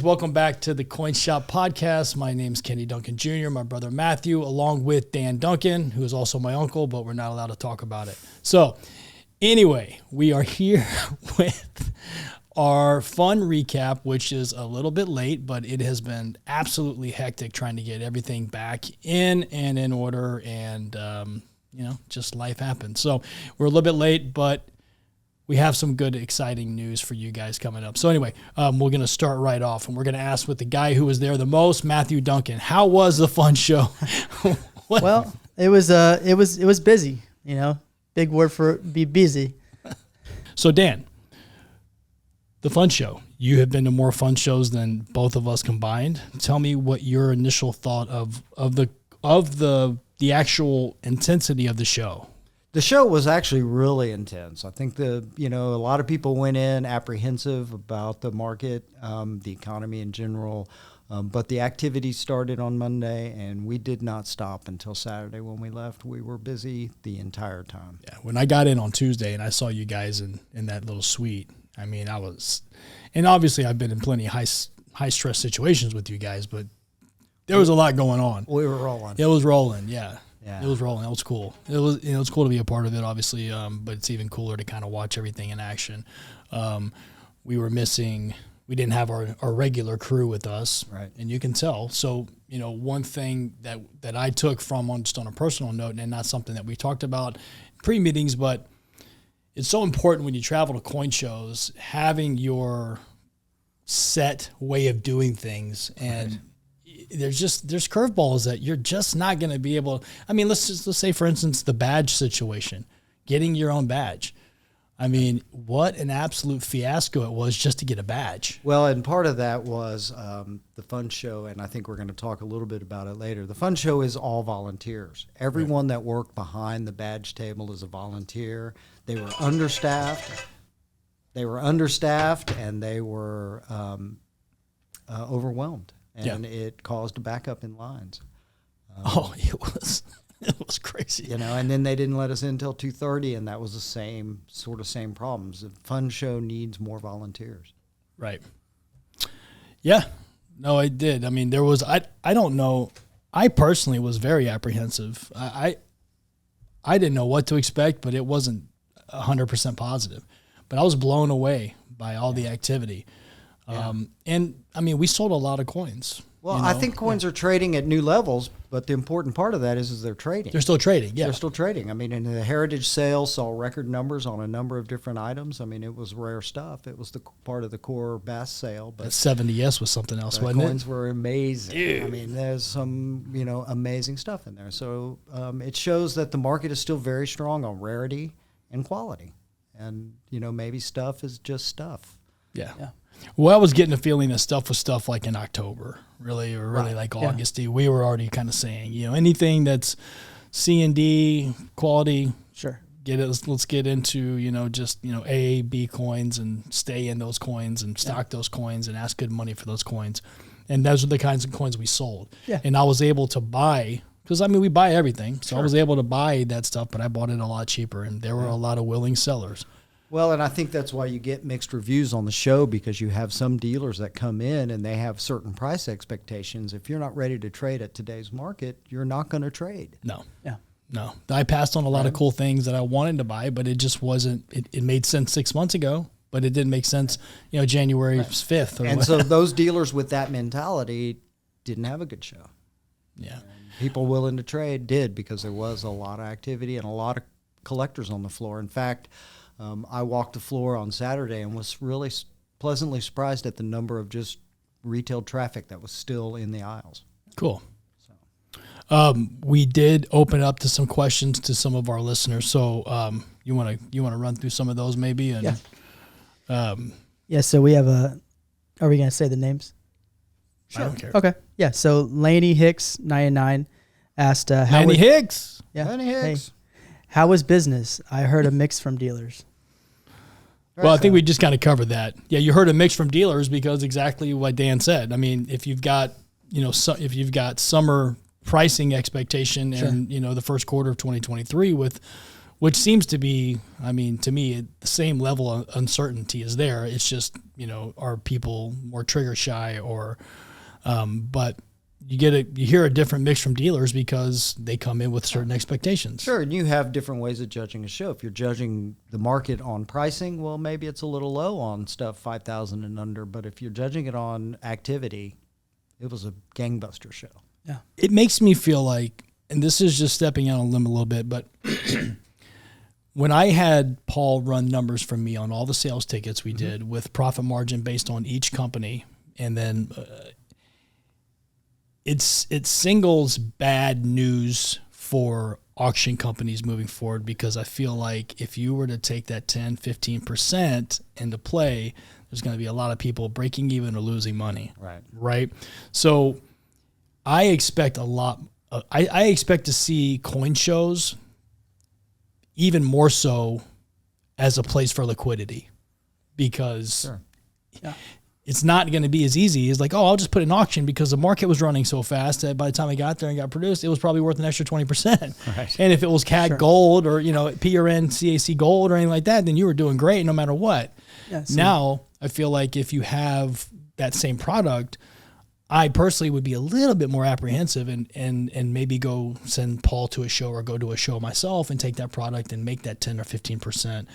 Welcome back to the Coin Shop Podcast. My name's Kenny Duncan Jr., my brother Matthew, along with Dan Duncan, who is also my uncle, but we're not allowed to talk about it. So anyway, we are here with our fun recap, which is a little bit late, but it has been absolutely hectic trying to get everything back in and in order, and just life happens. So we're a little bit late, but we have some good, exciting news for you guys coming up. So anyway, we're going to start right off, and we're going to ask with the guy who was there the most, Matthew Duncan. How was the fun show? Well, it was busy. Big word for be busy. So Dan, the fun show. You have been to more fun shows than both of us combined. Tell me what your initial thought of the actual intensity of the show. The show was actually really intense. I think a lot of people went in apprehensive about the market, the economy in general, but the activity started on Monday, and we did not stop until Saturday when we left. We were busy the entire time. Yeah, when I got in on Tuesday and I saw you guys in that little suite, I mean, and obviously I've been in plenty of high stress situations with you guys, but there was a lot going on. We were rolling. It was rolling, yeah. Yeah. It was rolling. That was cool. It was, it's cool to be a part of it, obviously, but it's even cooler to kind of watch everything in action. We didn't have our regular crew with us, right? And you can tell. So, one thing that I took from just on a personal note, and not something that we talked about pre-meetings, but it's so important when you travel to coin shows, having your set way of doing things, and right. There's curveballs that you're just not going to be able. I mean, let's say, for instance, the badge situation, getting your own badge. I mean, what an absolute fiasco it was just to get a badge. Well, and part of that was the fun show, and I think we're going to talk a little bit about it later. The fun show is all volunteers. Everyone that worked behind the badge table is a volunteer. They were understaffed. And they were overwhelmed. And it caused a backup in lines. It was crazy. And then they didn't let us in until 2:30, and that was the same problems. The fun show needs more volunteers. Right. Yeah. No, I did. I mean, there was, I don't know. I personally was very apprehensive. I didn't know what to expect, but it wasn't 100% positive. But I was blown away by all the activity. And I mean, we sold a lot of coins. Well, I think coins are trading at new levels, but the important part of that is they're trading. They're still trading, yeah. They're still trading. I mean, and the heritage sale saw record numbers on a number of different items. I mean, it was rare stuff. It was the part of the core bass sale. But that 70S was something else, wasn't it? Coins were amazing. Dude. I mean, there's some, amazing stuff in there. So it shows that the market is still very strong on rarity and quality. And, maybe stuff is just stuff. Yeah. Well, I was getting the feeling that stuff was stuff like in October, really like August. Yeah. We were already kind of saying, anything that's C&D quality, sure. Let's get into, just, A, B coins and stay in those coins and stock those coins and ask good money for those coins. And those are the kinds of coins we sold. Yeah. And I was able to buy, because, we buy everything. So sure. I was able to buy that stuff, but I bought it a lot cheaper, and there were a lot of willing sellers. Well, and I think that's why you get mixed reviews on the show, because you have some dealers that come in and they have certain price expectations. If you're not ready to trade at today's market, you're not going to trade. No. Yeah. No. I passed on a lot of cool things that I wanted to buy, but it just wasn't, it made sense 6 months ago, but it didn't make sense, January 5th. And so those dealers with that mentality didn't have a good show. Yeah. And people willing to trade did, because there was a lot of activity and a lot of collectors on the floor. In fact, I walked the floor on Saturday and was really pleasantly surprised at the number of just retail traffic that was still in the aisles. Cool. So, we did open up to some questions to some of our listeners. So, you want to run through some of those maybe? And, yeah. So we have are we going to say the names? Sure. I don't care. Okay. Yeah. So Laney Hicks 99 asked, Laney Hicks. Yeah. Laney Hicks. Hey, how was business? I heard a mix from dealers. Well, I think we just kind of covered that. Yeah, you heard a mix from dealers because exactly what Dan said. I mean, if you've got, if you've got summer pricing expectation and, the first quarter of 2023 with which seems to be, I mean, to me, the same level of uncertainty is there. It's just, are people more trigger shy or, but you hear a different mix from dealers because they come in with certain expectations. Sure, and you have different ways of judging a show. If you're judging the market on pricing, well, maybe it's a little low on stuff 5,000 and under. But if you're judging it on activity, it was a gangbuster show. Yeah, it makes me feel like, and this is just stepping out on a limb a little bit, but when I had Paul run numbers for me on all the sales tickets we did with profit margin based on each company, and then it singles bad news for auction companies moving forward, because I feel like if you were to take that 10, 15% into play, there's going to be a lot of people breaking even or losing money. Right. So I expect a lot. I expect to see coin shows even more so as a place for liquidity, because it's not going to be as easy as like, oh, I'll just put an auction because the market was running so fast that by the time I got there and got produced, it was probably worth an extra 20%. Right. And if it was CAD gold or, PRN, CAC gold or anything like that, then you were doing great no matter what. Yeah, now, I feel like if you have that same product, I personally would be a little bit more apprehensive and maybe go send Paul to a show or go to a show myself and take that product and make that 10 or 15%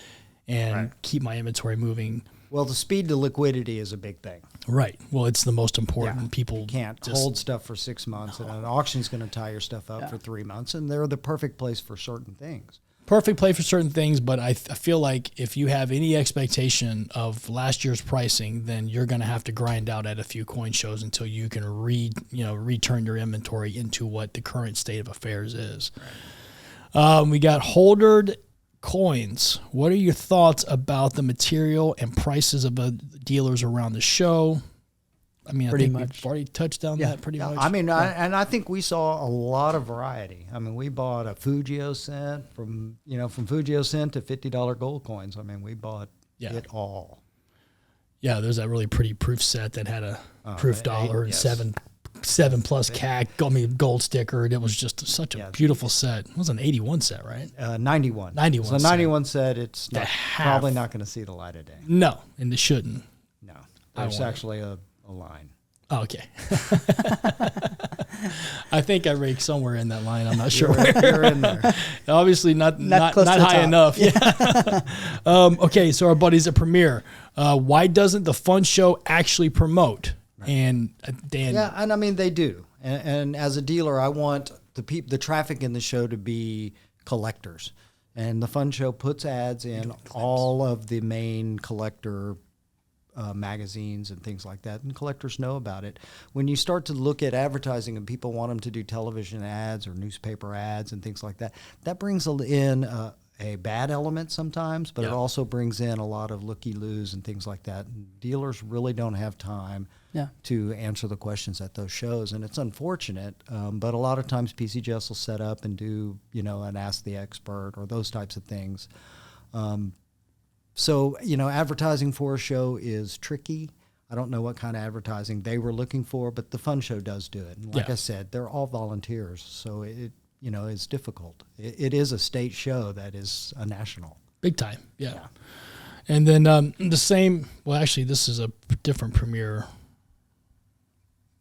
and keep my inventory moving. Well, the speed to liquidity is a big thing. Right. Well, it's the most important. Yeah. People you can't hold stuff for 6 months, and an auction's going to tie your stuff up for 3 months, and they're the perfect place for certain things. Perfect play for certain things, but I feel like if you have any expectation of last year's pricing, then you're going to have to grind out at a few coin shows until you can return your inventory into what the current state of affairs is. Right. We got holdered coins. What are your thoughts about the material and prices of the dealers around the show? I mean, I think we've already touched on that pretty much. I mean, I think we saw a lot of variety. I mean, we bought a Fujio cent from Fujio cent to $50 gold coins. I mean, we bought it all. Yeah, there's that really pretty proof set that had a proof dollar and seven plus CAC gold sticker, and it was just such a beautiful set. It was an 81 set, right? 91. 91. So 91 set. It's probably not going to see the light of day. No, and it shouldn't. No, there's actually a line. Oh, okay. I think I raked somewhere in that line. I'm not sure. You're in there. Obviously not high enough. Yeah. Okay, so our buddies at Premier, why doesn't the fun show actually promote? Right. And Dan. Yeah, and I mean they do. And as a dealer, I want the traffic in the show to be collectors. And the fun show puts ads in all of the main collector magazines and things like that, and collectors know about it. When you start to look at advertising and people want them to do television ads or newspaper ads and things like that, that brings in a bad element sometimes, but it also brings in a lot of looky-loos and things like that. And dealers really don't have time to answer the questions at those shows, and it's unfortunate, but a lot of times PCGS will set up and do, an Ask the Expert or those types of things. So, advertising for a show is tricky. I don't know what kind of advertising they were looking for, but the fun show does do it. And like I said, they're all volunteers, so it it's difficult. It is a state show that is a national. Big time, yeah. And then the same, well, actually, this is a different Premier.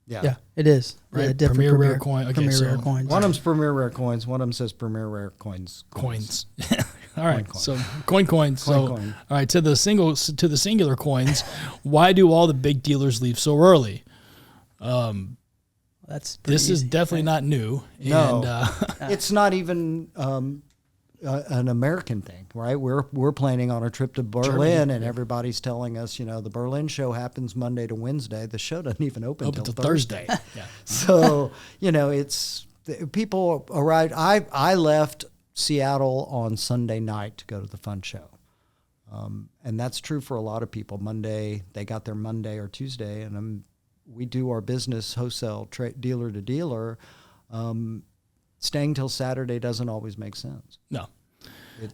Yeah, it is. Right, yeah, Premier Rare Coin. Okay, Premier Rare Coins. One of them's Premier Rare Coins. One of them says Premier Rare Coins. All right, so coins. So, all right, to the singular coins. Why do all the big dealers leave so early? This is definitely not new. No, and, it's not even an American thing, right? We're planning on a trip to Berlin, and everybody's telling us, the Berlin show happens Monday to Wednesday. The show doesn't even open until Thursday. Yeah. So it's people arrived. I left Seattle on Sunday night to go to the fun show. And that's true for a lot of people. Monday, they got there Monday or Tuesday, and we do our business wholesale dealer to dealer. Staying till Saturday doesn't always make sense. No.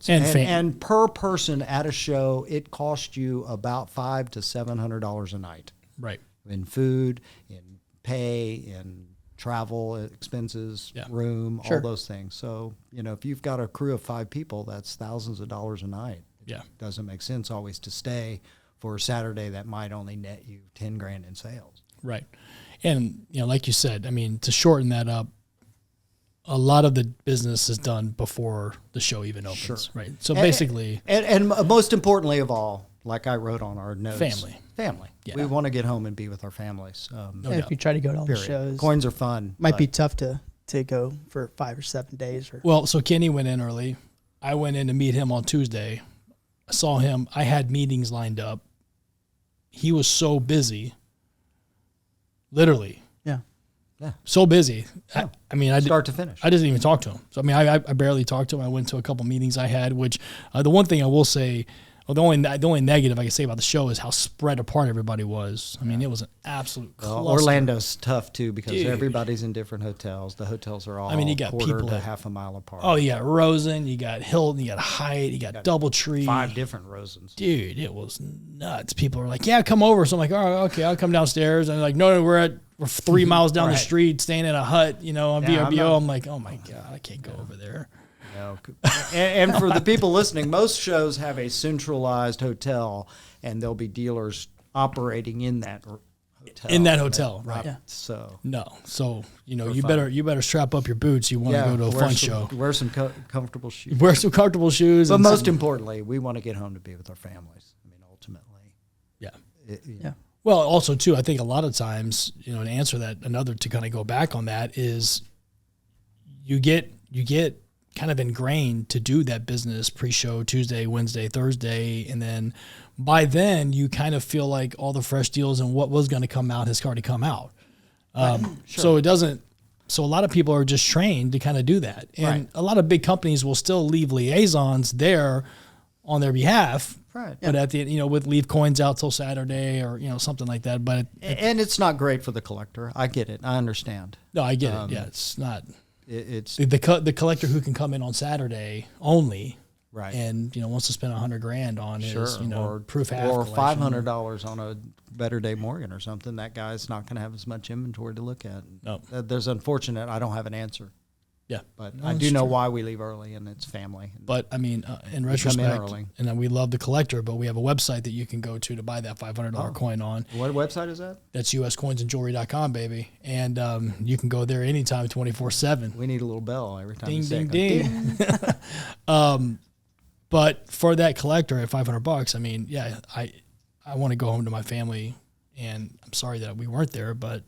And per person at a show, it costs you about $500 to $700 a night. Right. In food, in pay, in travel expenses, Yeah. room, Sure. all those things. So, if you've got a crew of 5 people, that's thousands of dollars a night. Yeah. It doesn't make sense always to stay for a Saturday that might only net you 10 grand in sales. Right. And, like you said, I mean, to shorten that up, a lot of the business is done before the show even opens. Sure. Right. So basically. And most importantly of all, like I wrote on our notes. Family. Yeah. We want to get home and be with our families. No And doubt. if you try to go to all the Period. shows, Coins are fun. might but be tough to go for 5 or 7 days. Or Well, so Kenny went in early. I went in to meet him on Tuesday. I saw him. I had meetings lined up. He was so busy. Literally. yeah, So busy. Yeah. I mean, start to finish. I didn't even talk to him. So, I mean, I barely talked to him. I went to a couple meetings I had, which the one thing I will say, the only negative I can say about the show is how spread apart everybody was. I mean, it was an absolute cluster. Orlando's tough too because Dude. everybody's in different hotels. The hotels are all you got quarter people to at- half a mile apart. Oh, you got Rosen, you got Hilton, you got Hyatt, you got Doubletree. 5 different Rosens. Dude, it was nuts. People were like, yeah, come over. So I'm like, oh, okay, I'll come downstairs. And they're like, no, we're 3 miles down the Right. street staying in a hut, on Yeah, I'm VRBO. not- I'm like, oh my God, I can't go over there. No. And for the people listening, most shows have a centralized hotel, and there'll be dealers operating in that hotel. In that hotel, right. Yeah. So No. So, you fun. better strap up your boots. You want to go to a wear fun some- show. Wear some comfortable shoes. Wear some comfortable shoes. But and most some- importantly, we want to get home to be with our families. I mean, ultimately. yeah. yeah. Well, also too, I think a lot of times, to answer that, to kind of go back on that is you get kind of ingrained to do that business pre-show Tuesday, Wednesday, Thursday. And then by then you kind of feel like all the fresh deals and what was going to come out has already come out. So it doesn't, so a lot of people are just trained to kind of do that. And Right. a lot of big companies will still leave liaisons there on their behalf. Right. But at the, with leave coins out till Saturday or, something like that. But And it's not great for the collector. I get it. I understand. no, I get it. Yeah. It's not It's the collector who can come in on Saturday only. right. And, wants to spend $100,000 on his, or proof half or collection. $500 on a Better Day Morgan or something. That guy's not going to have as much inventory to look at. No. There's unfortunate. I don't have an answer, Yeah. but No, I that's do know true. why we leave early, and it's family. But I mean, in come in retrospect, early. and then we love the collector, but we have a website that you can go to buy that $500 coin on. What website is that? That's uscoinsandjewelry.com, baby. And you can go there anytime, 24/7. We need a little bell every time. Ding, you say ding, it. ding. But for that collector at $500, I mean, yeah, I want to go home to my family, and I'm sorry that we weren't there, but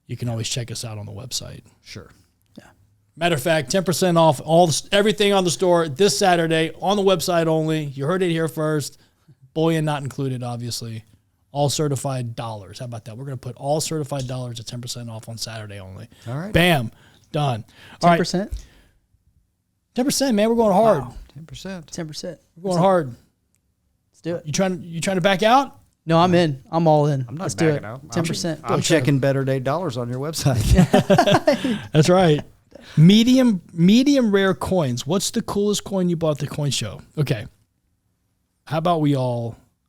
you can always check us out on the website. Sure. Matter of fact, 10% off everything on the store this Saturday on the website only. You heard it here first. Bullion not included, obviously. All certified dollars. How about that? We're going to put all certified dollars at 10% off on Saturday only. All right. Bam. Done. All right. 10%? 10%, man. We're going hard. Wow. 10%. 10%. We're going hard. Let's do it. You trying to back out? No, I'm in. I'm all in. I'm not Let's do backing it. out. 10%. I'm checking Better Day dollars on your website. That's right. Medium rare coins. What's the coolest coin you bought at the coin show? Okay. How about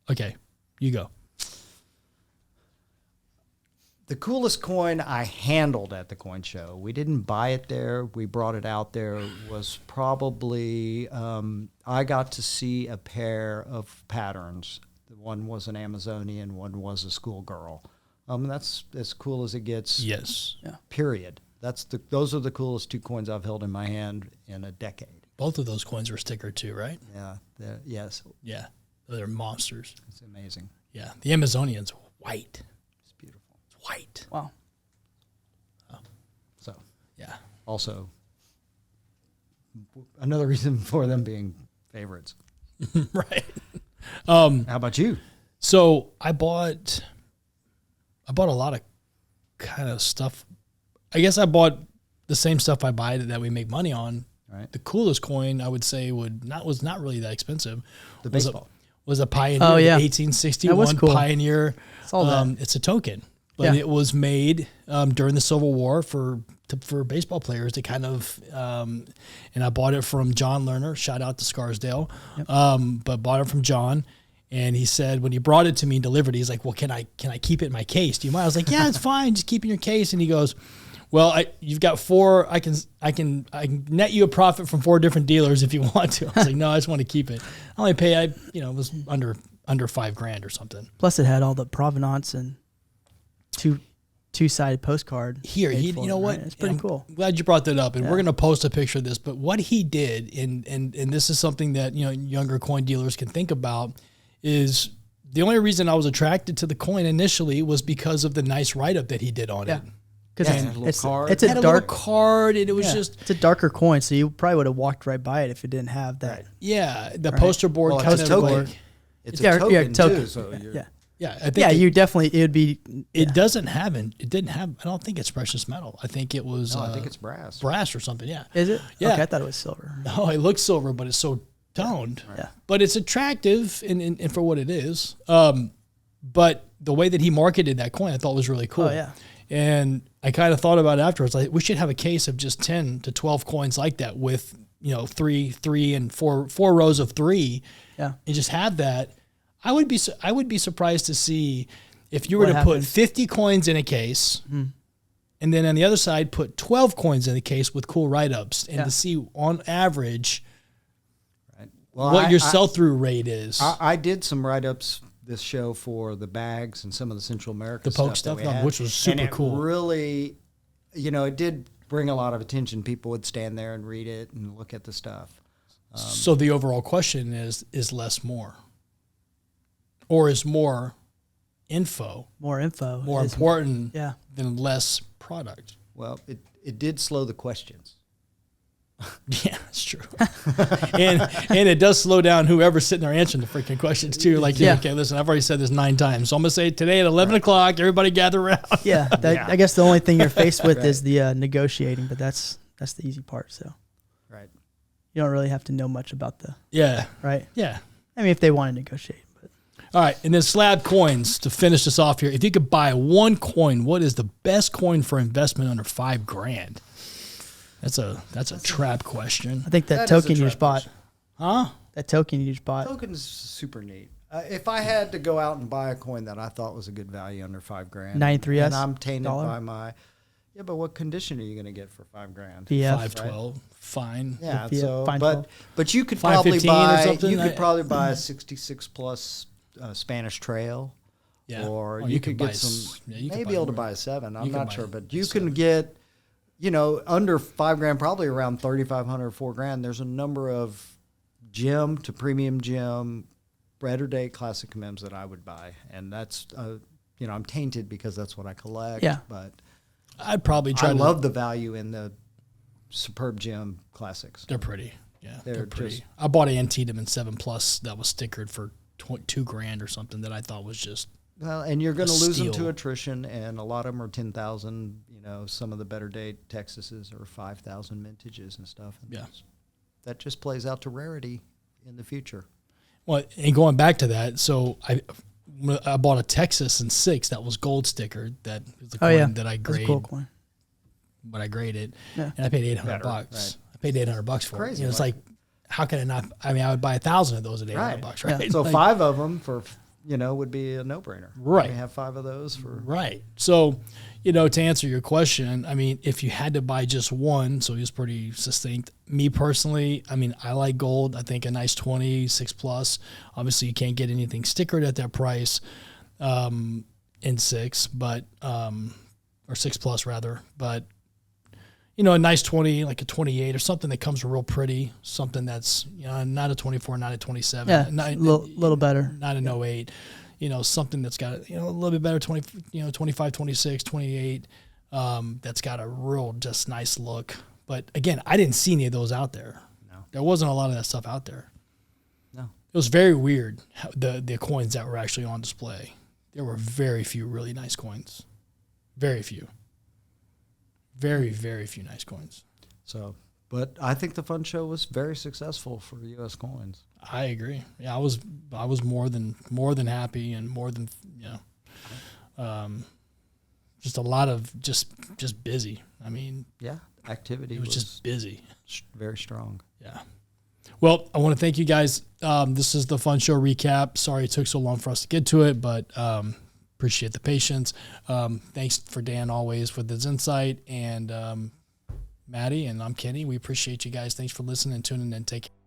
okay, you go. The coolest coin I handled at the coin show, we didn't buy it there. We brought it out there, was probably, I got to see a pair of patterns. One was an Amazonian, one was a schoolgirl. That's as cool as it gets. Yes. Yeah. Period. Those are the coolest 2 coins I've held in my hand in a decade. Both of those coins are stickered too, right? Yeah. Yes. Yeah. They're monsters. It's amazing. Yeah. The Amazonian's white. It's beautiful. It's white. Wow. So Yeah. also another reason for them being favorites. Right. How about you? So I bought a lot of kind of stuff. I guess I bought the same stuff I buy that we make money on. Right. The coolest coin I would say was not really that expensive. The baseball. Was a Pioneer, Oh, yeah. the That 1861 was cool. Pioneer. Saw that. It's a token, but Yeah. it was made during the Civil War for baseball players to kind of, and I bought it from John Lerner. Shout out to Scarsdale, but bought it from John, And he said when he brought it to me and delivered it, he's like, well, can I keep it in my case? Do you mind? I was like, yeah, it's fine. Just keep it in your case. And he goes, well, you've got 4. I can net you a profit from 4 different dealers if you want to. I was like, no, I just want to keep it. I only pay, it was under $5,000 or something. Plus, it had all the provenance and two-sided postcard. Here, you know what? Right? It's pretty cool. I'm glad you brought that up, and we're going to post a picture of this. But what he did, and this is something that younger coin dealers can think about, is the only reason I was attracted to the coin initially was because of the nice write-up that he did on it. Because it's a dark card, and it was it's a darker coin, so you probably would have walked right by it if it didn't have that. Right. Yeah, the poster board. Well, it's a token. It's a token too. So I think you definitely it would be. It doesn't have it. It didn't have. I don't think it's precious metal. I think it was. No, I think it's brass. Brass or something. Yeah. Is it? Yeah. Okay, I thought it was silver. No, it looks silver, but it's so toned. Yeah. But it's attractive and for what it is. But the way that he marketed that coin, I thought was really cool. Oh yeah. And I kind of thought about it afterwards. Like, we should have a case of just 10 to 12 coins like that with, 3 and 4 rows of 3. Yeah. And just have that. I would be surprised to see if you were What to put happens? 50 coins in a case, and then on the other side put 12 coins in a case with cool write-ups, and to see on average Well, what your sell-through rate is. I did some write-ups this show for the bags and some of the Central America The poke stuff, stuff, which was super and it cool. Really, it did bring a lot of attention. People would stand there and read it and look at the stuff. So the overall question is less more? Or is more info More info. more is- important Yeah. than less product? Well, it did slow the questions. Yeah, that's true. and it does slow down whoever's sitting there answering the freaking questions too. Like, okay, listen, I've already said this 9 times. So I'm going to say today at 11 o'clock, everybody gather around. Yeah. I guess the only thing you're faced with is the negotiating, but that's the easy part. So Right. you don't really have to know much about Yeah. right. Yeah. I mean, if they want to negotiate. But All right. And then slab coins to finish this off here. If you could buy one coin, what is the best coin for investment under $5,000? That's a trap question. I think that That is a token you trap just bought. question. Huh? That token you just bought. Token's super neat. If I had to go out and buy a coin that I thought was a good value under $5,000, 93S and I'm tainted dollar? by my, but what condition are you going to get for $5,000? VF. 512. Fine. Yeah, Yeah, so fine, but you could probably 515 or buy something? you could probably buy a 66 plus Spanish Trail, Yeah. or Oh, you could could buy get some you could maybe buy able to more. buy a 7. You I'm can not buy sure, but a you 7. can get under $5,000, probably around 3,500, $4,000. There's a number of gem to premium gem, better date classic commems that I would buy, and that's I'm tainted because that's what I collect. Yeah. But I'd probably try I to love the value in the superb gem classics. They're pretty. Yeah, they're They're pretty. just- I bought an Antietam in 7+ that was stickered for $2,000 or something that I thought was just Well, and you're going to A lose them steal. to attrition, and a lot of them are 10,000. Some of the better date Texases are 5,000 mintages and stuff. And Yeah. that just plays out to rarity in the future. well. And going back to that, so I bought a Texas in 6 that was gold stickered. That is the Oh coin yeah. that I That's a grade, cool coin. but I graded, Yeah. and I paid $800 Better, bucks. right. I paid $800 for Crazy, it. It's right? like, how can I not? I mean, I would buy 1,000 of those at $800 bucks, Yeah. right? So Like, 5 of them for would be a no-brainer. Right. You have 5 of those for Right. So, to answer your question, I mean, if you had to buy just one, so he was pretty succinct. Me personally, I mean, I like gold. I think a nice 20, 6+. Obviously, you can't get anything stickered at that price in 6, but or 6+ rather. But a nice 20, like a 28 or something that comes real pretty, something that's not a 24, not a 27, Yeah. not, Little better. not an 08, something that's got a little bit better 20, 25, 26, 28, that's got a real just nice look. But again, I didn't see any of those out there. No. There wasn't a lot of that stuff out there. No. It was very weird how the coins that were actually on display. There were very few really nice coins. Very few. Very, very few nice coins. So, but I think the fun show was very successful for U.S. coins. I agree. Yeah, I was more than happy and more than just a lot of just busy. I mean, Yeah, activity it was just busy. very strong. Yeah. Well, I want to thank you guys. This is the Fun Show recap. Sorry it took so long for us to get to it, but appreciate the patience. Thanks for Dan always with his insight, and Maddie, and I'm Kenny. We appreciate you guys. Thanks for listening and tuning in. Take care.